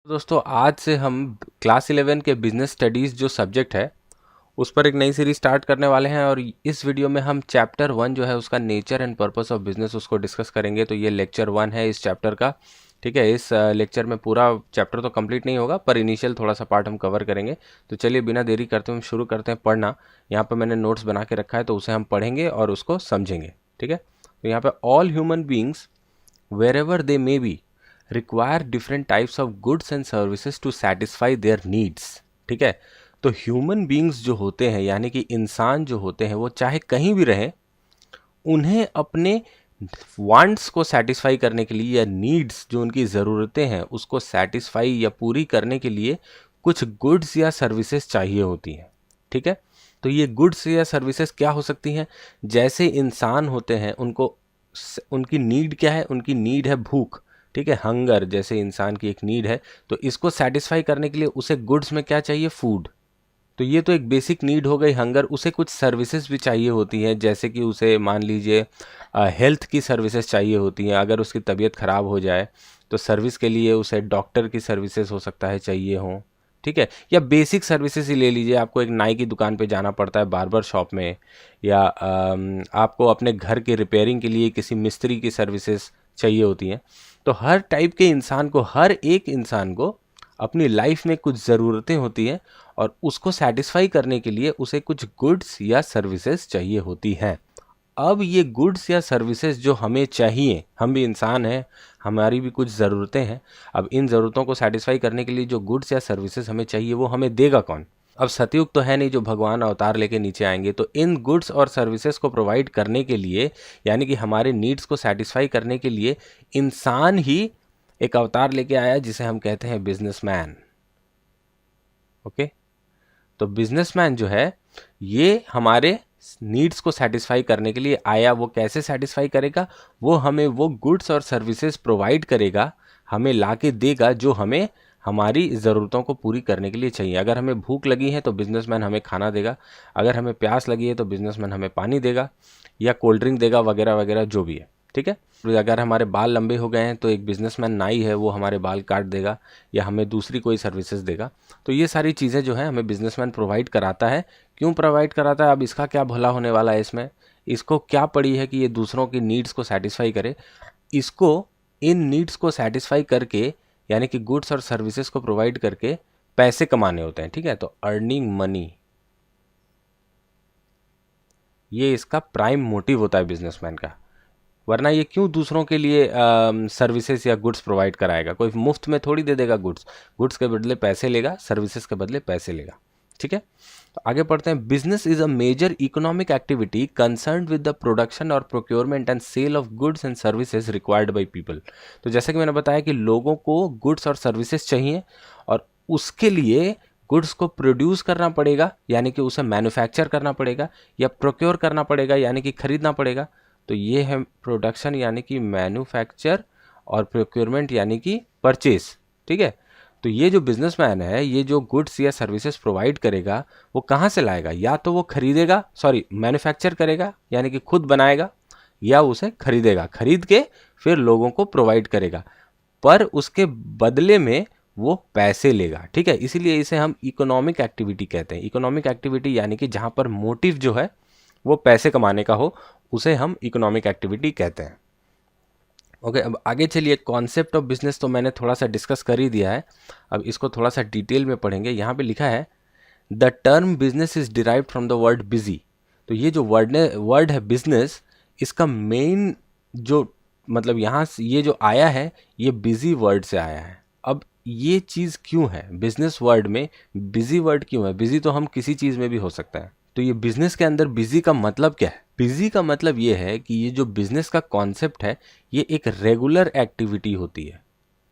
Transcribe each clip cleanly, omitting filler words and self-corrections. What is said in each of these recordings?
दोस्तों आज से हम क्लास 11 के बिजनेस स्टडीज़ जो सब्जेक्ट है उस पर एक नई सीरीज स्टार्ट करने वाले हैं और इस वीडियो में हम चैप्टर 1 जो है उसका nature and purpose of business उसको डिस्कस करेंगे। तो ये लेक्चर 1 है इस चैप्टर का। ठीक है, इस लेक्चर में पूरा चैप्टर तो कंप्लीट नहीं होगा पर इनिशियल थोड़ा सा पार्ट हम कवर करेंगे। तो चलिए बिना देरी करते हम शुरू करते हैं पढ़ना। यहाँ पर मैंने नोट्स बना के रखा है तो उसे हम पढ़ेंगे और उसको समझेंगे। ठीक है, तो यहाँ पे all human beings wherever they may be require different types of goods and services to satisfy their needs। ठीक है, तो ह्यूमन बींग्स जो होते हैं यानी कि इंसान जो होते हैं वो चाहे कहीं भी रहें, उन्हें अपने वांट्स को सेटिस्फाई करने के लिए या नीड्स जो उनकी ज़रूरतें हैं उसको सेटिस्फाई या पूरी करने के लिए कुछ गुड्स या सर्विसेज चाहिए होती हैं। ठीक है, तो ये गुड्स या सर्विसेज क्या हो सकती हैं? जैसे इंसान होते हैं उनको उनकी नीड क्या है? उनकी नीड है भूख। ठीक है, हंगर जैसे इंसान की एक नीड है, तो इसको सेटिस्फाई करने के लिए उसे गुड्स में क्या चाहिए? फूड। तो ये तो एक बेसिक नीड हो गई हंगर। उसे कुछ सर्विसेज भी चाहिए होती हैं, जैसे कि उसे मान लीजिए हेल्थ की सर्विसेज चाहिए होती हैं। अगर उसकी तबीयत ख़राब हो जाए तो सर्विस के लिए उसे डॉक्टर की सर्विसेज हो सकता है चाहिए हों। ठीक है, या बेसिक सर्विसेज ही ले लीजिए, आपको एक नाई की दुकान पे जाना पड़ता है, बार्बर शॉप में, या आपको अपने घर के रिपेयरिंग के लिए किसी मिस्त्री की सर्विसेज चाहिए होती हैं। तो हर टाइप के इंसान को, हर एक इंसान को अपनी लाइफ में कुछ ज़रूरतें होती हैं और उसको सेटिस्फाई करने के लिए उसे कुछ गुड्स या सर्विसेज चाहिए होती हैं। अब ये गुड्स या सर्विसेज जो हमें चाहिए, हम भी इंसान हैं, हमारी भी कुछ ज़रूरतें हैं। अब इन ज़रूरतों को सेटिस्फाई करने के लिए जो गुड्स या सर्विसेज हमें चाहिए वो हमें देगा कौन? अब सतयुग तो है नहीं जो भगवान अवतार लेके नीचे आएंगे। तो इन गुड्स और सर्विसेज को प्रोवाइड करने के लिए, यानी कि हमारे नीड्स को सेटिस्फाई करने के लिए, इंसान ही एक अवतार लेके आया जिसे हम कहते हैं बिजनेसमैन। ओके, तो बिजनेसमैन जो है ये हमारे नीड्स को सेटिस्फाई करने के लिए आया। वो कैसे सेटिस्फाई करेगा? वो हमें वो गुड्स और सर्विसेज प्रोवाइड करेगा, हमें ला के देगा जो हमें हमारी ज़रूरतों को पूरी करने के लिए चाहिए। अगर हमें भूख लगी है तो बिजनेसमैन हमें खाना देगा, अगर हमें प्यास लगी है तो बिजनेसमैन हमें पानी देगा या कोल्ड ड्रिंक देगा, वगैरह वगैरह जो भी है। ठीक है, अगर हमारे बाल लंबे हो गए हैं तो एक बिजनेसमैन नाई है, वो हमारे बाल काट देगा या हमें दूसरी कोई सर्विसेज देगा। तो ये सारी चीज़ें जो है हमें बिजनेसमैन प्रोवाइड कराता है। क्यों प्रोवाइड कराता है? अब इसका क्या भला होने वाला है इसमें? इसको क्या पड़ी है कि ये दूसरों की नीड्स को सेटिस्फाई करे? इसको इन नीड्स को सेटिस्फाई करके, यानी कि गुड्स और सर्विसेज को प्रोवाइड करके पैसे कमाने होते हैं। ठीक है, तो अर्निंग मनी, ये इसका प्राइम मोटिव होता है बिजनेसमैन का। वरना ये क्यों दूसरों के लिए सर्विसेज या गुड्स प्रोवाइड कराएगा? कोई मुफ्त में थोड़ी दे देगा गुड्स। गुड्स के बदले पैसे लेगा, सर्विसेज के बदले पैसे लेगा। ठीक है, तो आगे पढ़ते हैं। Business is a major economic activity concern with the production और procurement and sale of goods and services required by people. तो जैसे कि मैंने बताया कि लोगों को गुड्स और सर्विसेज चाहिए और उसके लिए गुड्स को प्रोड्यूस करना पड़ेगा, यानी कि उसे मैन्युफैक्चर करना पड़ेगा, या प्रोक्योर करना पड़ेगा यानी कि खरीदना पड़ेगा। तो ये है प्रोडक्शन यानी कि मैन्युफैक्चर, और प्रोक्योरमेंट यानी कि परचेज। ठीक है, तो ये जो बिजनेसमैन है ये जो गुड्स या सर्विसेज प्रोवाइड करेगा वो कहाँ से लाएगा? या तो वो खरीदेगा, मैन्युफैक्चर करेगा यानी कि खुद बनाएगा, या उसे खरीदेगा, खरीद के फिर लोगों को प्रोवाइड करेगा, पर उसके बदले में वो पैसे लेगा। ठीक है, इसीलिए इसे हम इकोनॉमिक एक्टिविटी कहते हैं। इकोनॉमिक एक्टिविटी यानी कि जहाँ पर मोटिव जो है वो पैसे कमाने का हो, उसे हम इकोनॉमिक एक्टिविटी कहते हैं। ओके, अब आगे चलिए। कॉन्सेप्ट ऑफ बिजनेस तो मैंने थोड़ा सा डिस्कस कर ही दिया है, अब इसको थोड़ा सा डिटेल में पढ़ेंगे। यहाँ पे लिखा है the term business is derived from the word busy. तो ये जो वर्ड है बिजनेस, इसका मेन जो मतलब यहाँ से ये जो आया है ये बिजी वर्ड से आया है। अब ये चीज़ क्यों है बिजनेस वर्ड में? बिजी वर्ड क्यों है? बिजी तो हम किसी चीज़ में भी हो सकता है, तो ये बिजनेस के अंदर बिजी का मतलब क्या है? बिजी का मतलब ये है कि ये जो बिजनेस का कॉन्सेप्ट है ये एक रेगुलर एक्टिविटी होती है।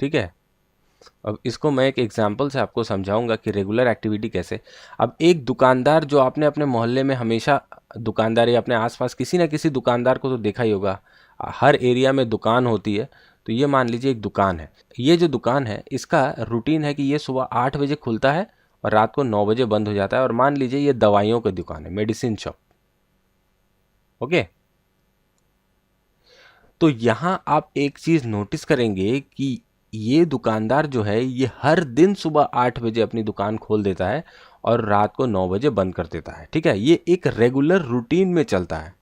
ठीक है, अब इसको मैं एक एग्जांपल से आपको समझाऊंगा कि रेगुलर एक्टिविटी कैसे। अब एक दुकानदार जो आपने अपने मोहल्ले में हमेशा, दुकानदार या अपने आसपास किसी ना किसी दुकानदार को तो देखा ही होगा, हर एरिया में दुकान होती है। तो ये मान लीजिए एक दुकान है, ये जो दुकान है इसका रूटीन है कि ये सुबह 8 बजे खुलता है और रात को 9 बजे बंद हो जाता है। और मान लीजिए ये दवाइयों की दुकान है, मेडिसिन शॉप। ओके, तो यहाँ आप एक चीज़ नोटिस करेंगे कि ये दुकानदार जो है ये हर दिन सुबह 8 बजे अपनी दुकान खोल देता है और रात को 9 बजे बंद कर देता है। ठीक है, ये एक रेगुलर रूटीन में चलता है।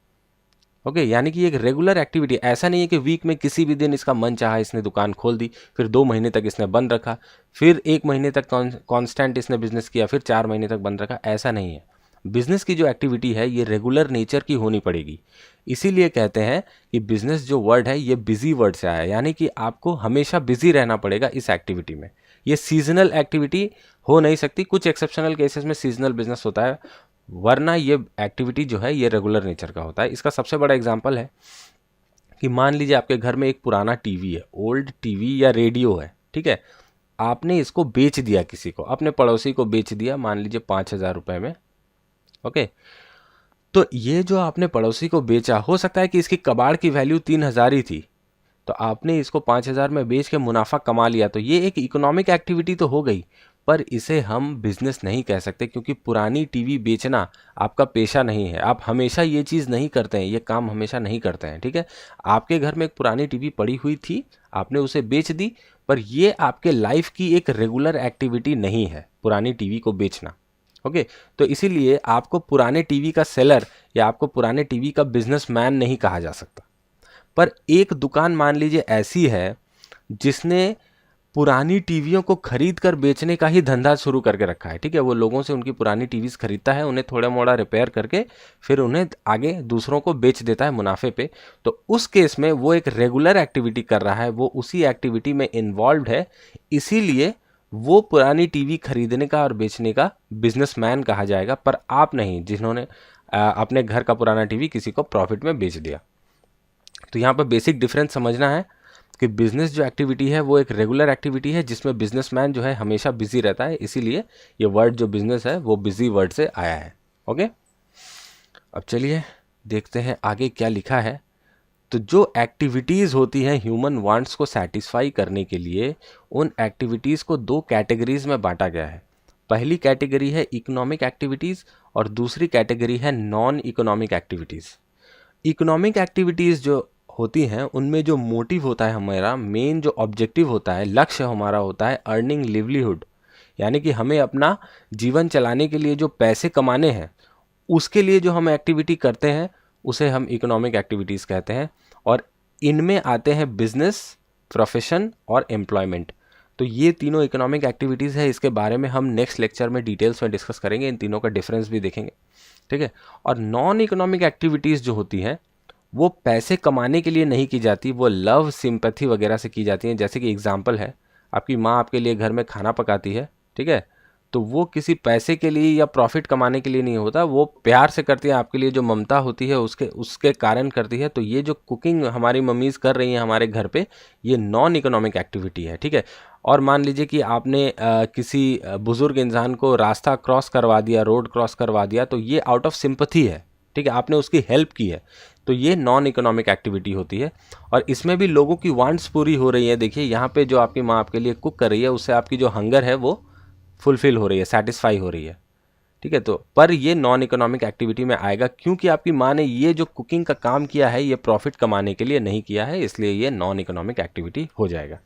ओके, यानी कि एक रेगुलर एक्टिविटी, ऐसा नहीं है कि वीक में किसी भी दिन इसका मन चाहा इसने दुकान खोल दी, फिर 2 महीने तक इसने बंद रखा, फिर 1 महीने तक कांस्टेंट इसने बिजनेस किया, फिर 4 महीने तक बंद रखा। ऐसा नहीं है। बिजनेस की जो एक्टिविटी है ये रेगुलर नेचर की होनी पड़ेगी। इसीलिए कहते हैं कि बिजनेस जो वर्ड है ये बिजी वर्ड से आया है, यानी कि आपको हमेशा बिजी रहना पड़ेगा इस एक्टिविटी में। ये सीजनल एक्टिविटी हो नहीं सकती, कुछ एक्सेप्शनल केसेस में सीजनल बिजनेस होता है, वरना ये एक्टिविटी जो है ये रेगुलर नेचर का होता है। इसका सबसे बड़ा एग्जांपल है कि मान लीजिए आपके घर में एक पुराना टीवी है, ओल्ड टीवी या रेडियो है। ठीक है, आपने इसको बेच दिया किसी को, अपने पड़ोसी को बेच दिया, मान लीजिए 5,000 रुपये में। ओके, तो ये जो आपने पड़ोसी को बेचा, हो सकता है कि इसकी कबाड़ की वैल्यू 3,000 ही थी, तो आपने इसको 5,000 में बेच के मुनाफा कमा लिया, तो ये एक इकोनॉमिक एक्टिविटी तो हो गई, पर इसे हम बिजनेस नहीं कह सकते, क्योंकि पुरानी टीवी बेचना आपका पेशा नहीं है। आप हमेशा ये चीज़ नहीं करते हैं, ये काम हमेशा नहीं करते हैं। ठीक है, आपके घर में एक पुरानी टीवी पड़ी हुई थी, आपने उसे बेच दी, पर ये आपके लाइफ की एक रेगुलर एक्टिविटी नहीं है पुरानी टीवी को बेचना। ओके, तो इसीलिए आपको पुराने टीवी का सेलर या आपको पुराने टीवी का बिजनेसमैन नहीं कहा जा सकता। पर एक दुकान मान लीजिए ऐसी है जिसने पुरानी टीवियों को खरीद कर बेचने का ही धंधा शुरू करके रखा है। ठीक है, वो लोगों से उनकी पुरानी टीवीज खरीदता है, उन्हें थोड़ा मोड़ा रिपेयर करके फिर उन्हें आगे दूसरों को बेच देता है मुनाफे पे। तो उस केस में वो एक रेगुलर एक्टिविटी कर रहा है, वो उसी एक्टिविटी में इन्वॉल्व है, इसीलिए वो पुरानी टीवी खरीदने का और बेचने का बिजनेसमैन कहा जाएगा, पर आप नहीं जिन्होंने अपने घर का पुराना टीवी किसी को प्रॉफिट में बेच दिया। तो यहाँ पर बेसिक डिफरेंस समझना है कि बिजनेस जो एक्टिविटी है वो एक रेगुलर एक्टिविटी है जिसमें बिजनेसमैन जो है हमेशा बिजी रहता है, इसीलिए ये वर्ड जो बिजनेस है वो बिजी वर्ड से आया है। ओके, अब चलिए देखते हैं आगे क्या लिखा है। तो जो एक्टिविटीज़ होती हैं ह्यूमन वांट्स को सेटिस्फाई करने के लिए, उन एक्टिविटीज़ को 2 कैटेगरीज में बांटा गया है। पहली कैटेगरी है इकोनॉमिक एक्टिविटीज़ और दूसरी कैटेगरी है non economic activities. Economic activities जो होती हैं उनमें जो मोटिव होता है, हमारा मेन जो ऑब्जेक्टिव होता है, लक्ष्य हमारा होता है अर्निंग लिवलीहुड, यानी कि हमें अपना जीवन चलाने के लिए जो पैसे कमाने हैं उसके लिए जो हम एक्टिविटी करते हैं उसे हम इकोनॉमिक एक्टिविटीज़ कहते हैं। और इनमें आते हैं बिजनेस, प्रोफेशन और एम्प्लॉयमेंट। तो ये तीनों इकोनॉमिक एक्टिविटीज़ है, इसके बारे में हम नेक्स्ट लेक्चर में डिटेल्स में डिस्कस करेंगे, इन तीनों का डिफरेंस भी देखेंगे। ठीक है, और नॉन इकोनॉमिक एक्टिविटीज़ जो होती हैं वो पैसे कमाने के लिए नहीं की जाती, वो लव, सिंपैथी वगैरह से की जाती हैं। जैसे कि एग्जांपल है, आपकी माँ आपके लिए घर में खाना पकाती है, ठीक है, तो वो किसी पैसे के लिए या प्रॉफिट कमाने के लिए नहीं होता, वो प्यार से करती है, आपके लिए जो ममता होती है उसके कारण करती है। तो ये जो कुकिंग हमारी मम्मीज़ कर रही हैं हमारे घर पे, ये नॉन इकोनॉमिक एक्टिविटी है। ठीक है, और मान लीजिए कि आपने किसी बुज़ुर्ग इंसान को रास्ता क्रॉस करवा दिया, रोड क्रॉस करवा दिया, तो ये आउट ऑफ सिंपैथी है। ठीक है, आपने उसकी हेल्प की है, तो ये नॉन इकोनॉमिक एक्टिविटी होती है। और इसमें भी लोगों की वांट्स पूरी हो रही है। देखिए यहाँ पे जो आपकी माँ आपके लिए कुक कर रही है, उससे आपकी जो हंगर है वो फुलफिल हो रही है, सेटिस्फाई हो रही है। ठीक है, तो पर ये नॉन इकोनॉमिक एक्टिविटी में आएगा, क्योंकि आपकी माँ ने ये जो कुकिंग का काम किया है ये प्रॉफिट कमाने के लिए नहीं किया है, इसलिए ये नॉन इकोनॉमिक एक्टिविटी हो जाएगा।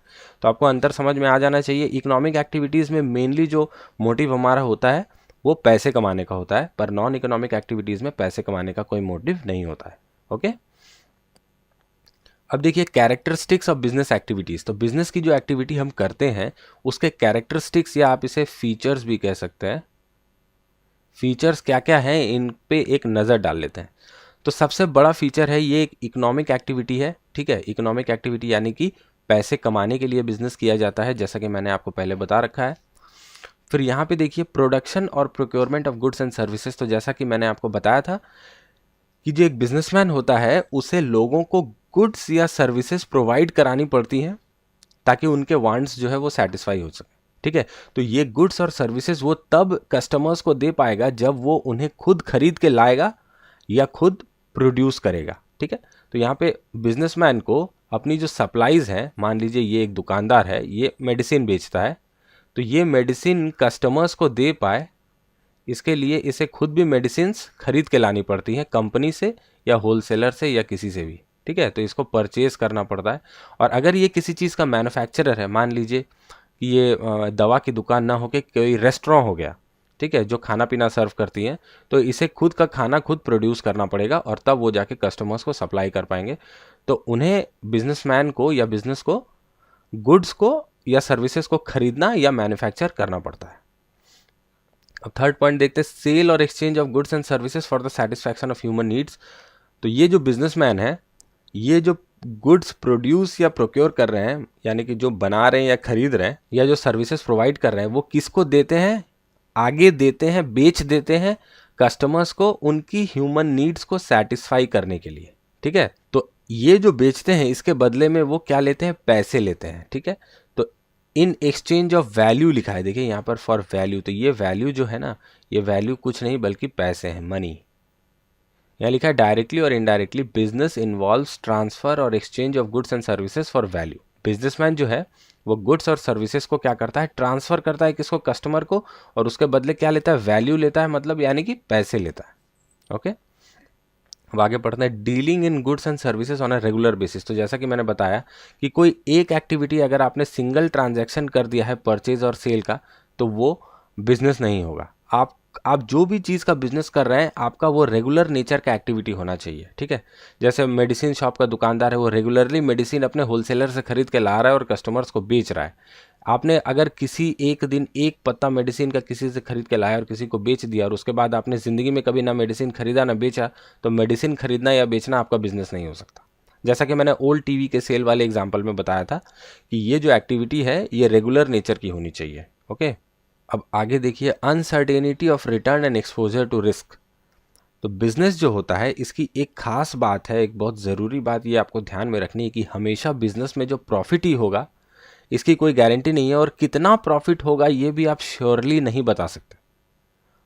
तो आपको अंतर समझ में आ जाना चाहिए। इकोनॉमिक एक्टिविटीज़ में मेनली जो मोटिव हमारा होता है वो पैसे कमाने का होता है, पर नॉन इकोनॉमिक एक्टिविटीज़ में पैसे कमाने का कोई मोटिव नहीं होता है। ओके, अब देखिए कैरेक्टरिस्टिक्स ऑफ बिजनेस एक्टिविटीज़। तो बिजनेस की जो एक्टिविटी हम करते हैं उसके कैरेक्टरिस्टिक्स, या आप इसे फीचर्स भी कह सकते हैं, फीचर्स क्या क्या हैं इन पे एक नज़र डाल लेते हैं। तो सबसे बड़ा फीचर है ये एक इकोनॉमिक एक्टिविटी है। ठीक है, इकोनॉमिक एक्टिविटी यानी कि पैसे कमाने के लिए बिजनेस किया जाता है, जैसा कि मैंने आपको पहले बता रखा है। फिर यहाँ पे देखिए प्रोडक्शन और procurement of goods and services. तो जैसा कि मैंने आपको बताया था कि जो एक बिजनेसमैन होता है उसे लोगों को गुड्स या सर्विसेज प्रोवाइड करानी पड़ती हैं ताकि उनके वांट्स जो है वो सेटिस्फाई हो सके। ठीक है, तो ये गुड्स और सर्विसेज वो तब कस्टमर्स को दे पाएगा जब वो उन्हें खुद खरीद के लाएगा या खुद प्रोड्यूस करेगा। ठीक है, तो यहाँ पे बिजनेसमैन को अपनी जो सप्लाईज हैं, मान लीजिए ये एक दुकानदार है, ये मेडिसिन बेचता है, तो ये मेडिसिन कस्टमर्स को दे पाए इसके लिए इसे खुद भी मेडिसिन्स खरीद के लानी पड़ती हैं कंपनी से या होलसेलर से या किसी से भी। ठीक है, तो इसको परचेज करना पड़ता है। और अगर ये किसी चीज़ का मैन्युफैक्चरर है, मान लीजिए कि ये दवा की दुकान ना होके कोई रेस्टोरेंट हो गया, ठीक है, जो खाना पीना सर्व करती हैं, तो इसे खुद का खाना खुद प्रोड्यूस करना पड़ेगा और तब वो जाके कस्टमर्स को सप्लाई कर पाएंगे। तो उन्हें बिजनेसमैन को या बिजनेस को गुड्स को या सर्विसेज को खरीदना या मैन्युफैक्चर करना पड़ता है। अब थर्ड पॉइंट देखते हैं, सेल और exchange of goods and services for the satisfaction of human needs. तो ये जो बिजनेसमैन है, ये जो गुड्स प्रोड्यूस या प्रोक्योर कर रहे हैं, यानी कि जो बना रहे हैं या खरीद रहे हैं या जो सर्विसेज प्रोवाइड कर रहे हैं, वो किसको देते हैं? आगे देते हैं, बेच देते हैं कस्टमर्स को उनकी ह्यूमन नीड्स को सेटिस्फाई करने के लिए, ठीक है। तो ये जो बेचते हैं इसके बदले में वो क्या लेते हैं? पैसे लेते हैं, ठीक है। तो इन एक्सचेंज ऑफ वैल्यू लिखा है, देखिए यहाँ पर फॉर वैल्यू। तो ये वैल्यू जो है ना, ये वैल्यू कुछ नहीं बल्कि पैसे हैं, मनी। यहाँ लिखा है डायरेक्टली और इनडायरेक्टली बिजनेस इन्वॉल्व्स ट्रांसफर और exchange of goods and services for value. Businessman जो है वो गुड्स और सर्विसेज को क्या करता है? ट्रांसफर करता है किसको? कस्टमर को, और उसके बदले क्या लेता है? वैल्यू लेता है, मतलब यानी कि पैसे लेता है। ओके, अब आगे पढ़ते हैं, dealing in goods and services on a regular basis. तो जैसा कि मैंने बताया कि कोई एक एक्टिविटी अगर आपने सिंगल ट्रांजैक्शन कर दिया है परचेज और सेल का, तो वो बिजनेस नहीं होगा। आप जो भी चीज़ का बिजनेस कर रहे हैं, आपका वो रेगुलर नेचर का एक्टिविटी होना चाहिए, ठीक है। जैसे मेडिसिन शॉप का दुकानदार है, वो रेगुलरली मेडिसिन अपने होलसेलर से खरीद के ला रहा है और कस्टमर्स को बेच रहा है। आपने अगर किसी एक दिन एक पत्ता मेडिसिन का किसी से खरीद के लाया और किसी को बेच दिया और उसके बाद आपने ज़िंदगी में कभी ना मेडिसिन खरीदा ना बेचा, तो मेडिसिन खरीदना या बेचना आपका बिजनेस नहीं हो सकता। जैसा कि मैंने ओल्ड टीवी के सेल वाले एग्जाम्पल में बताया था कि ये जो एक्टिविटी है ये रेगुलर नेचर की होनी चाहिए। ओके, अब आगे देखिए, uncertainty of return and exposure to risk. तो बिजनेस जो होता है इसकी एक खास बात है, एक बहुत ज़रूरी बात ये आपको ध्यान में रखनी है कि हमेशा बिजनेस में जो प्रॉफिट ही होगा, इसकी कोई गारंटी नहीं है, और कितना प्रॉफिट होगा ये भी आप श्योरली नहीं बता सकते।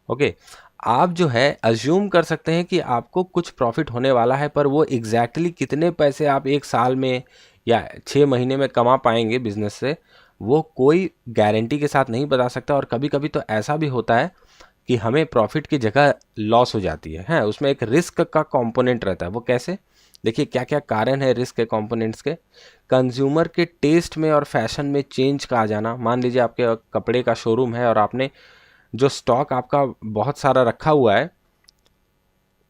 ओके, आप जो है अज्यूम कर सकते हैं कि आपको कुछ प्रॉफिट होने वाला है, पर वो एग्जैक्टली कितने पैसे आप एक साल में या 6 महीने में कमा पाएंगे बिजनेस से, वो कोई गारंटी के साथ नहीं बता सकता। और कभी कभी तो ऐसा भी होता है कि हमें प्रॉफिट की जगह लॉस हो जाती है। उसमें एक रिस्क का कंपोनेंट रहता है। वो कैसे? देखिए क्या क्या कारण है रिस्क के कंपोनेंट्स के। कंज्यूमर के टेस्ट में और फैशन में चेंज का आ जाना। मान लीजिए आपके कपड़े का शोरूम है और आपने जो स्टॉक आपका बहुत सारा रखा हुआ है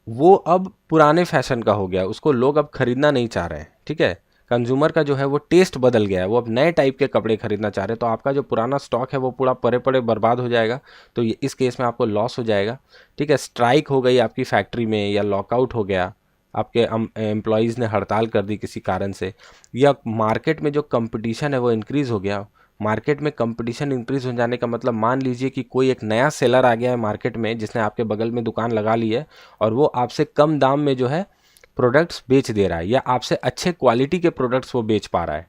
वो अब पुराने फैशन का हो गया, उसको लोग अब खरीदना नहीं चाह रहे हैं, ठीक है। कंज्यूमर का जो है वो टेस्ट बदल गया है, वो अब नए टाइप के कपड़े खरीदना चाह रहे हैं, तो आपका जो पुराना स्टॉक है वो पूरा पड़े पड़े बर्बाद हो जाएगा। तो ये इस केस में आपको लॉस हो जाएगा, ठीक है। स्ट्राइक हो गई आपकी फैक्ट्री में, या लॉकआउट हो गया, आपके एम्प्लॉयज़ ने हड़ताल कर दी किसी कारण से, या मार्केट में जो कंपटीशन है वो इंक्रीज़ हो गया। मार्केट में कंपटीशन इंक्रीज हो जाने का मतलब, मान लीजिए कि कोई एक नया सेलर आ गया है मार्केट में जिसने आपके बगल में दुकान लगा ली है और वो आपसे कम दाम में जो है प्रोडक्ट्स बेच दे रहा है, या आपसे अच्छे क्वालिटी के प्रोडक्ट्स वो बेच पा रहा है।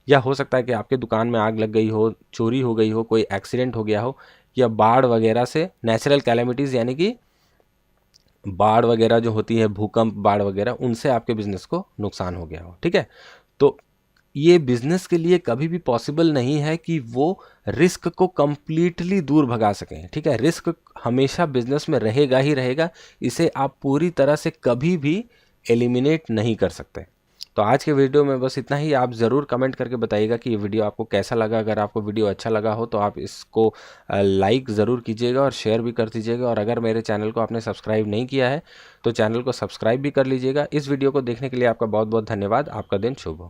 या हो सकता है कि आपके दुकान में आग लग गई हो, चोरी हो गई हो, कोई एक्सीडेंट हो गया हो, या बाढ़ वगैरह से, नेचुरल कैलेमिटीज़ यानी कि बाढ़ वगैरह जो होती है, भूकंप, बाढ़ वगैरह, उनसे आपके बिजनेस को नुकसान हो गया हो, ठीक है। तो ये बिजनेस के लिए कभी भी पॉसिबल नहीं है कि वो रिस्क को कंप्लीटली दूर भगा सकें, ठीक है। रिस्क हमेशा बिजनेस में रहेगा ही रहेगा, इसे आप पूरी तरह से कभी भी एलिमिनेट नहीं कर सकते। तो आज के वीडियो में बस इतना ही। आप ज़रूर कमेंट करके बताइएगा कि ये वीडियो आपको कैसा लगा। अगर आपको वीडियो अच्छा लगा हो तो आप इसको लाइक ज़रूर कीजिएगा और शेयर भी कर दीजिएगा। और अगर मेरे चैनल को आपने सब्सक्राइब नहीं किया है तो चैनल को सब्सक्राइब भी कर लीजिएगा। इस वीडियो को देखने के लिए आपका बहुत बहुत धन्यवाद। आपका दिन शुभ हो।